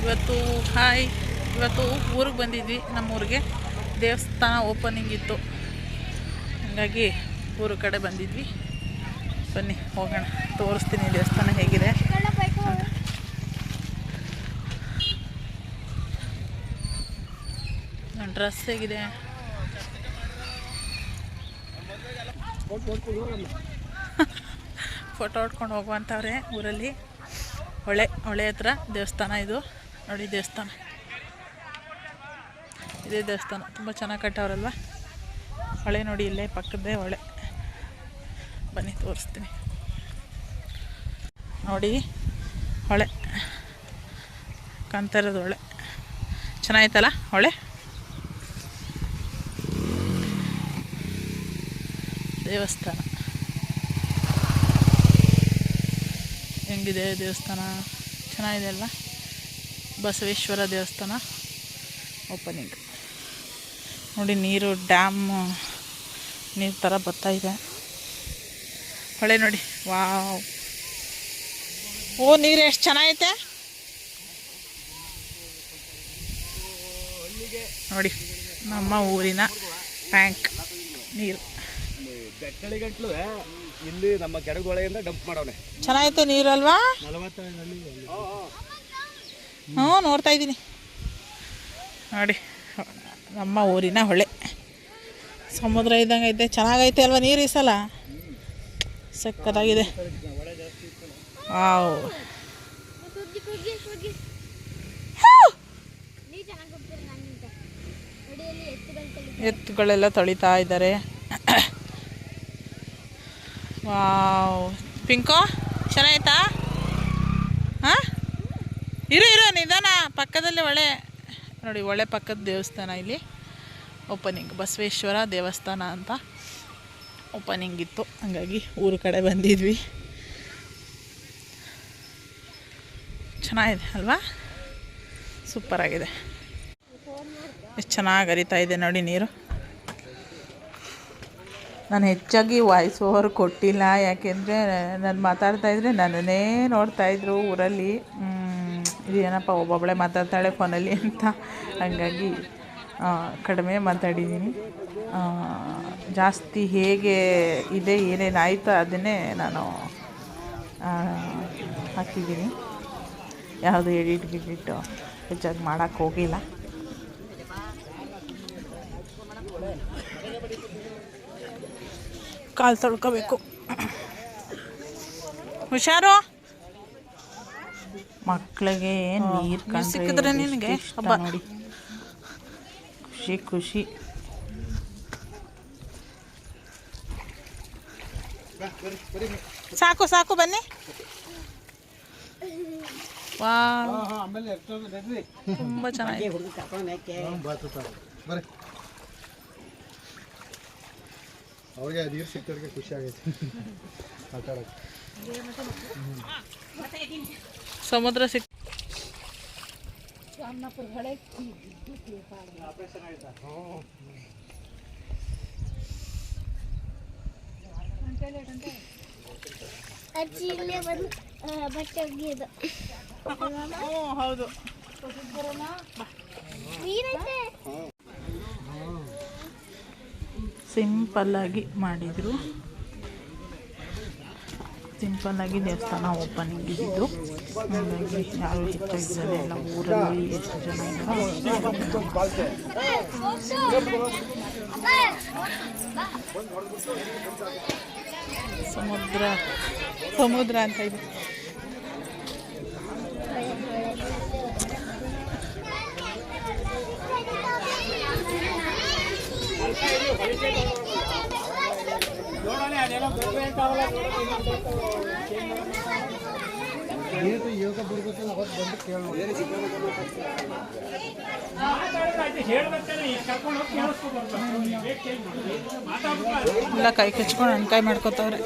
ಇವತ್ತು ಊರಿಗೆ ಬಂದಿದ್ವಿ. ನಮ್ಮೂರಿಗೆ ದೇವಸ್ಥಾನ ಓಪನಿಂಗ್ ಇತ್ತು, ಹಾಗಾಗಿ ಊರ ಕಡೆ ಬಂದಿದ್ವಿ. ಬನ್ನಿ ಹೋಗೋಣ, ತೋರಿಸ್ತೀನಿ ದೇವಸ್ಥಾನ ಹೇಗಿದೆ. ಡ್ರೆಸ್ ಹೇಗಿದೆ, ಫೋಟೋ ಹೊಡ್ಕೊಂಡು ಹೋಗುವಂಥವ್ರೆ ಊರಲ್ಲಿ. ಹೊಳೆ ಹತ್ರ ದೇವಸ್ಥಾನ ಇದು ನೋಡಿ. ದೇವಸ್ಥಾನ ಇದೇ ದೇವಸ್ಥಾನ ತುಂಬ ಚೆನ್ನಾಗಿ ಕಟ್ಟವ್ರಲ್ವ. ಹೊಳೆ ನೋಡಿ, ಇಲ್ಲೇ ಪಕ್ಕದೇ ಹೊಳೆ. ಬನ್ನಿ ತೋರಿಸ್ತೀನಿ ನೋಡಿ. ಹೊಳೆ ಕಾಣ್ತಾ ಇರೋದು ಹೊಳೆ. ಚೆನ್ನಾಗಿತ್ತಲ್ಲ ಹೊಳೆ. ದೇವಸ್ಥಾನ ಹೆಂಗಿದೆ ದೇವಸ್ಥಾನ, ಚೆನ್ನಾಗಿದೆ ಅಲ್ಲ. ಬಸವೇಶ್ವರ ದೇವಸ್ಥಾನ ಓಪನಿಂಗ್ ನೋಡಿ. ನೀರು ಡ್ಯಾಮ್ ನೀರು ಥರ ಬರ್ತಾ ಇದೆ. ಹೊಳೆ ನೋಡಿ, ವಾವ್. ಓ, ನೀರು ಎಷ್ಟು ಚೆನ್ನಾಗೈತೆ ನೋಡಿ. ನಮ್ಮ ಊರಿನ ಟ್ಯಾಂಕ್ ನೀರು ಇಲ್ಲಿ ನಮ್ಮ ಕೆಳಗೊಳೆಯಿಂದ ಡಂಪ್ ಮಾಡೋಣ. ಚೆನ್ನಾಗೈತೆ ನೀರು ಅಲ್ವಾ? ಹ್ಞೂ, ನೋಡ್ತಾ ಇದ್ದೀನಿ ನೋಡಿ. ನಮ್ಮ ಊರಿನ ಹೊಳೆ, ಸಮುದ್ರ ಇದ್ದಂಗೆ ಐತೆ. ಚೆನ್ನಾಗೈತೆ ಅಲ್ವಾ ನೀರು ಈ ಸಲ? ಸಕ್ಕತ್ತಾಗಿದೆ. ವಾವ್. ಎತ್ತುಗಳೆಲ್ಲ ತೊಳಿತಾ ಇದ್ದಾರೆ. ವಾವ್. ಪಿಂಕು ಚೆನ್ನಾಯ್ತಾ? ಹಾಂ, ಇರು ನಿಧಾನ. ಪಕ್ಕದಲ್ಲಿ ಹೊಳೆ ನೋಡಿ, ಹೊಳೆ ಪಕ್ಕದ ದೇವಸ್ಥಾನ. ಇಲ್ಲಿ ಓಪನಿಂಗ್ ಬಸವೇಶ್ವರ ದೇವಸ್ಥಾನ ಅಂತ ಓಪನಿಂಗ್ ಇತ್ತು, ಹಾಗಾಗಿ ಊರ ಕಡೆ ಬಂದಿದ್ವಿ. ಚೆನ್ನಾಗಿದೆ ಅಲ್ವಾ? ಸೂಪರಾಗಿದೆ. ಎಷ್ಟು ಚೆನ್ನಾಗಿ ಹರಿತಾ ಇದೆ ನೋಡಿ ನೀರು. ನಾನು ಹೆಚ್ಚಾಗಿ ವಾಯ್ಸ್ ಓವರ್ ಕೊಟ್ಟಿಲ್ಲ, ಯಾಕೆಂದರೆ ನಾನು ಮಾತಾಡ್ತಾಯಿದ್ರೆ ನನ್ನನ್ನೇ ನೋಡ್ತಾಯಿದ್ರು ಊರಲ್ಲಿ. ಇದೇನಪ್ಪ ಒಬ್ಬೊಬ್ಬಳೆ ಮಾತಾಡ್ತಾಳೆ ಫೋನಲ್ಲಿ ಅಂತ, ಹಾಗಾಗಿ ಕಡಿಮೆ ಮಾತಾಡಿದ್ದೀನಿ. ಜಾಸ್ತಿ ಹೇಗೆ ಇದೆ, ಏನೇನಾಯಿತು ಅದನ್ನೇ ನಾನು ಹಾಕಿದ್ದೀನಿ. ಯಾವುದು ಎಡಿಟ್ ಹೆಚ್ಚಾಗಿ ಮಾಡೋಕ್ಕೆ ಹೋಗಿಲ್ಲ. ಕಾಲು ತೊಳ್ಕೋಬೇಕು. ಹುಷಾರು. ಮಕ್ಕಳಿಗೆ ನೀರು ಸಿಕ್ಕಿದ್ರೆ ನಿನಗೆ ಹಬ್ಬ ನೋಡಿ, ಖುಷಿ. ಸಾಕು ಬನ್ನಿ. ವಾ, ತುಂಬ ಚೆನ್ನಾಗಿದೆ. ಅವ್ರಿಗೆ ನೀರು ಸಿಕ್ತವ್ರಿಗೆ ಖುಷಿ ಆಗೈತೆ ಮಾತಾಡೋಕ್ಕೆ. ಸಮುದ್ರ ಸಿಕ್ ಹೌದು. ಸಿಂಪಲ್ಲಾಗಿ ಮಾಡಿದರು. ಸಿಂಪಲ್ಲಾಗಿ ದೇವಸ್ಥಾನ ಓಪನಿಂಗ್ ಇದ್ದಿದ್ದು, ಹಾಗಾಗಿ ಯಾರು ಹೆಚ್ಚಾಗಿ ಜನ ಎಲ್ಲ ಊರಲ್ಲಿ ಎಷ್ಟು ಜನ ಇದ್ದಾರೆ. ಸಮುದ್ರ ಅಂತ ಇದೆ. ಯೋಗ ಬಿಡ್ಬೇಕಲ್ಲ, ಅವತ್ತು ಬಂದು ಕೇಳೋದು. ಎಲ್ಲ ಕೈ ಕಚ್ಕೊಂಡು ಅನ್ಕಾಯಿ ಮಾಡ್ಕೋತವ್ರೆ.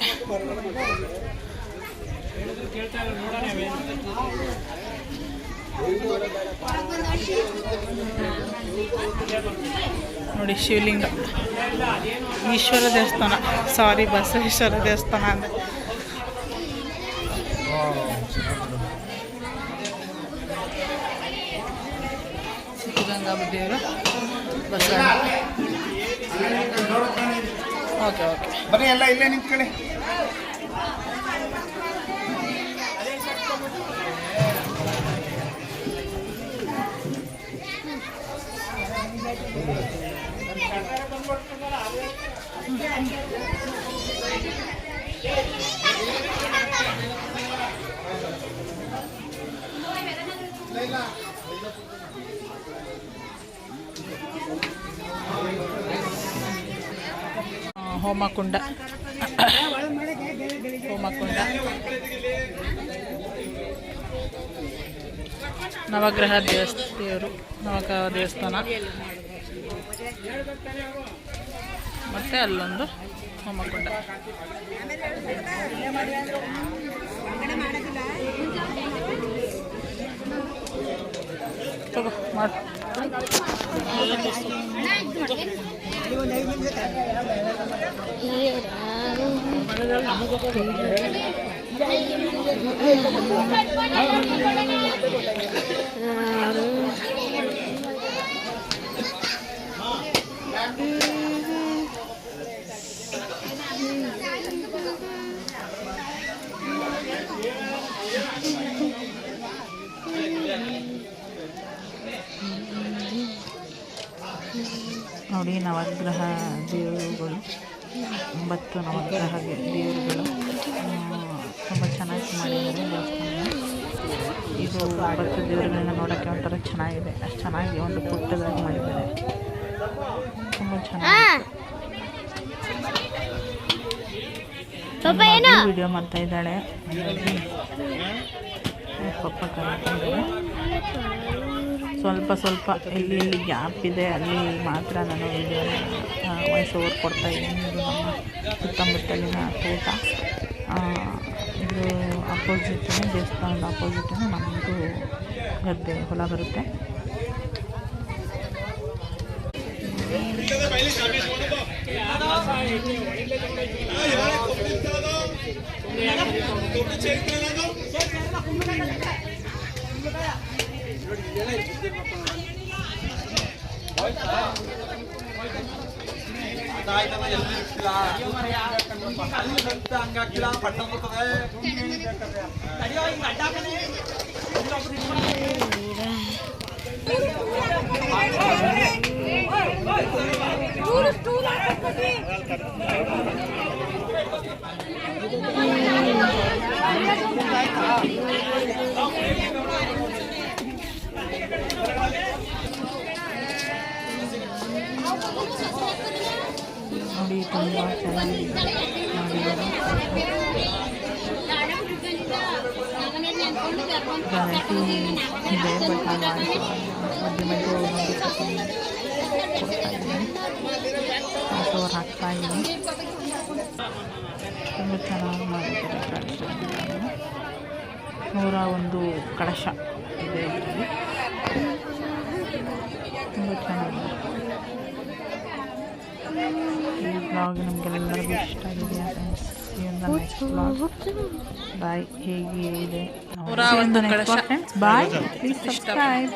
ನೋಡಿ ಶಿವಲಿಂಗ, ಈಶ್ವರ ದೇವಸ್ಥಾನ, ಸಾರಿ ಬಸವೇಶ್ವರ ದೇವಸ್ಥಾನ ಅಂದರೆ. ಸಿದ್ಧಗಂಗಾ ದೇವರು ಬಸವಣ್ಣ. ಓಕೆ ಓಕೆ ಬನ್ನಿ ಎಲ್ಲ ಇಲ್ಲೇ ನಿಂತ್ಕೊಳ್ಳಿ. ಹೋಮಕುಂಡ ನವಗ್ರಹ ದೇವರು ನವಗ್ರಹ ದೇವಸ್ಥಾನ, ಮತ್ತು ಅಲ್ಲೊಂದು ಹೋಮಕುಂಡ. ತಗೋ ಮಾಡಿ ನೋಡಿ. ನವಗ್ರಹ ದೇವರುಗಳು, 9 ನವಗ್ರಹ ದೇವರುಗಳು ತುಂಬ ಚೆನ್ನಾಗಿ ಮಾಡಿದ್ದಾರೆ ದೇವಸ್ಥಾನ. ಇದು 9 ದೇವರುಗಳನ್ನ ನೋಡೋಕ್ಕೆ ಒಂಥರ ಚೆನ್ನಾಗಿದೆ. ಅಷ್ಟು ಚೆನ್ನಾಗಿ ಒಂದು ಪುಟ್ಟದಾಗಿ ಮಾಡಿದ್ದಾರೆ, ತುಂಬ ಚೆನ್ನಾಗಿ. ವಿಡಿಯೋ ಮಾಡ್ತಾ ಇದ್ದಾಳೆ ಪಪ್ಪ ಕರೀತಿದ್ದಾರೆ. ಸ್ವಲ್ಪ ಎಲ್ಲಿ ಗ್ಯಾಪ್ ಇದೆ ಅಲ್ಲಿ ಮಾತ್ರ ನಾನು ವಿಡಿಯೋನ ವಾಯ್ಸ್ ಓವರ್ ಕೊಡ್ತಾಯಿದ್ದೀನಿ. ಇದು ನಮ್ಮ ಸುತ್ತಮುತ್ತಲಿನ ತೋಟ. ಇದು ಅಪೋಸಿಟೇ, ದೇವಸ್ಥಾನದ ಅಪೋಸಿಟೇ ನಮ್ಮದು ಗದ್ದೆ ಹೊಲ ಬರುತ್ತೆ. ನೋಡಿ ತುಂಬ ಚೆನ್ನಾಗಿ ಮಾಡಿದ್ದಾರೆ. ಗ್ಯಾರಂಟಿ ಇದೆ, ಬಟ್ ನಾನು ಮಧ್ಯೆ ಮಧ್ಯೆ ಕೊಡ್ತಾ ಇದ್ದೀನಿ, ಓವರ್ ಹಾಕ್ತಾ ಇದ್ದೀನಿ. ತುಂಬ ಚೆನ್ನಾಗಿ ಮಾಡಿದ್ದಾರೆ. ಕಳಶ 101 ಕಳಶ ಇದೆ ಇದರಲ್ಲಿ, ತುಂಬ ಚೆನ್ನಾಗಿದೆ. ಈ ಬ್ಲಾಗ್ ನಮಗೆಲ್ಲರಿಗೂ ಇಷ್ಟ ಆಗಿದೆಯಾ ಫ್ರೆಂಡ್ಸ್? ಈ ಒಂದು ನೆಕ್ಸ್ಟ್ ಬ್ಲಾಗ್ ಬಾಯ್ ಹೇಗೆ ಇದೆ? 101 ಕಳಶ. ಬಾಯ್, ಪ್ಲೀಸ್ ಸಬ್ಸ್ಕ್ರೈಬ್.